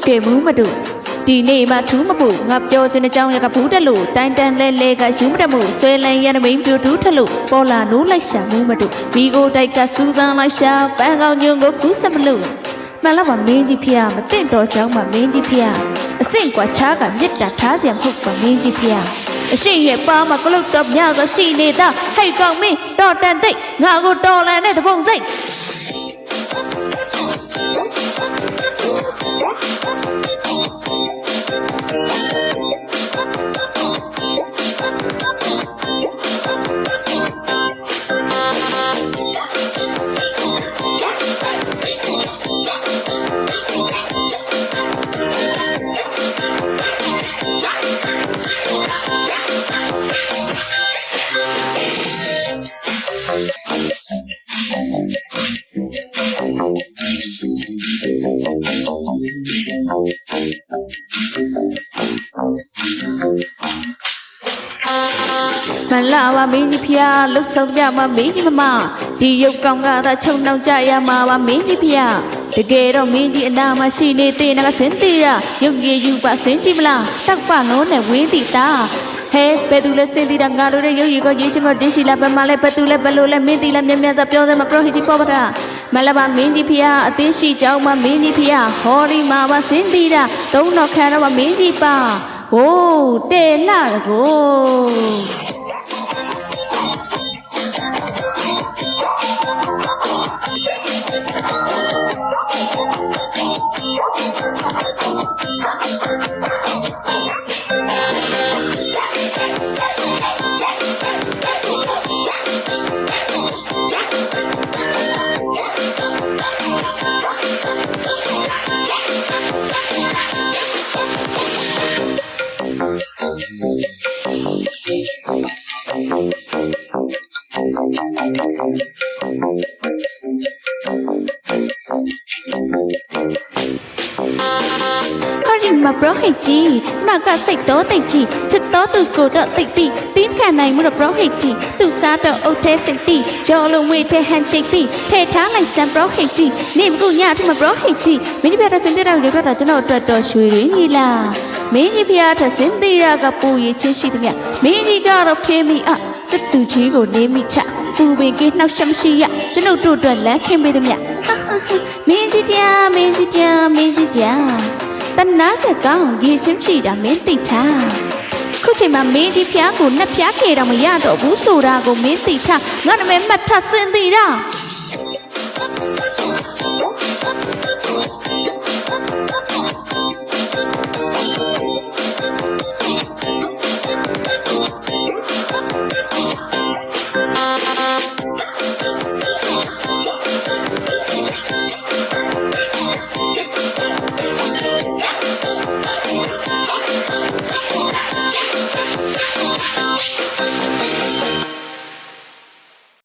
ကေမူးမတူဒီနေ့မှထူးမပူငါပြောချင်တဲ့အကြောင်းရကဘူးတက်လို့တိုင်တန်လဲလဲကယူမတမှုဆွဲလန်းရန်မင်းပြူထူးထလို့ပေါ်လာနိုးလိုက်ရှာမူးမတူမိကိုတိုက်ကစူးစမ်းလိုက်ရှာပန်းကောင်းညုံကိုကူးစမလို့မှန်လားပါမင်းကြီးဖျားမသိတော့ကြောင်းမှမင်းကြီးဖျားအဆင့်ကွာချားကမြစ်တာထားစရာမဟုတ်ပါမင်းကြီးဖျားအရှိရဲ့ပါမကလုတ်တော့မြကရှိနေတာဟဲ့ကောင်မင်းတော့တန်တိတ်ငါကိုတော်လန်တဲ့တပုံစိတ်မလာပါမင်းကြီးဖျားလှုပ်ဆောင်ပြမမင်းကြီးမမဒီရုပ်ကောင်ကသာချုံနှောင်ကြရမှာပါမင်းကြီးဖျားတကယ်တော့မင်းကြီးအနာမရှိနေတဲ့နကစင်းတီရရုပ်ရည်ယူပါစင်းကြည့်မလားတောက်ပလုံးနဲ့ဝင်းတီတာဟဲဘယ်သူလဲစင်းတီတာငါတို့ရဲ့ရုပ်ရည်ကိုရေးချင်မဒင်းရှိလာပမာလဲဘယ်သူလဲဘယ်လိုလဲမင်းတီလဲမြမြစားပြောစမ်းမပရိုဟီကြီးပေါ်ပါတာမလာပါမင်းကြီးဖျားအသိရှိကြောင်းမမင်းကြီးဖျားဟောဒီမှာပါစင်းတီတာသုံးတော့ခံတော့မမင်းကြီးပါဟိုးတဲလာကိုမပရိုဟိတ်ကြီးမကစိတ်တော့တိတ်ကြီးချစ်တော့သူကိုတော့တိတ်ပြီးတင်းခံနိုင်မှုတော့ပရိုဟိတ်ကြီးသူစားတော့အုတ်ထဲစိတ်တီရော်လုံးဝေးထဲဟန်တိတ်ပြီးထဲထားလိုက်စံပရိုဟိတ်ကြီးနေမကူညထမပရိုဟိတ်ကြီးမင်းကြီးပြတဲ့စင်တဲ့တော်တွေပြတာကျွန်တော်အတွက်တော်ရွှေရင်းကြီးလားမင်းကြီးဖျားထစင်သေးရကပူရချင်းရှိသည်မြမင်းကြီးကတော့ဖြင်းမိစစ်သူကြီးကိုနေမိချပူပင်ကေးနှောက်ရှက်မရှိရကျွန်တော်တို့အတွက်လမ်းခင်းပေးသည်မြမင်းကြီးတရားမင်းကြီးတရားမင်းကြီးတရားတနာစကောင်းရေချင်းရှိတာမင်းသိထားခုချိန်မှာမင်းဒီဖျားကိုနှက်ဖျားခဲ့တော့မရတော့ဘူးဆိုတာကိုမင်းသိထားငါနာမည်မှတ်ထားစင်သိတာ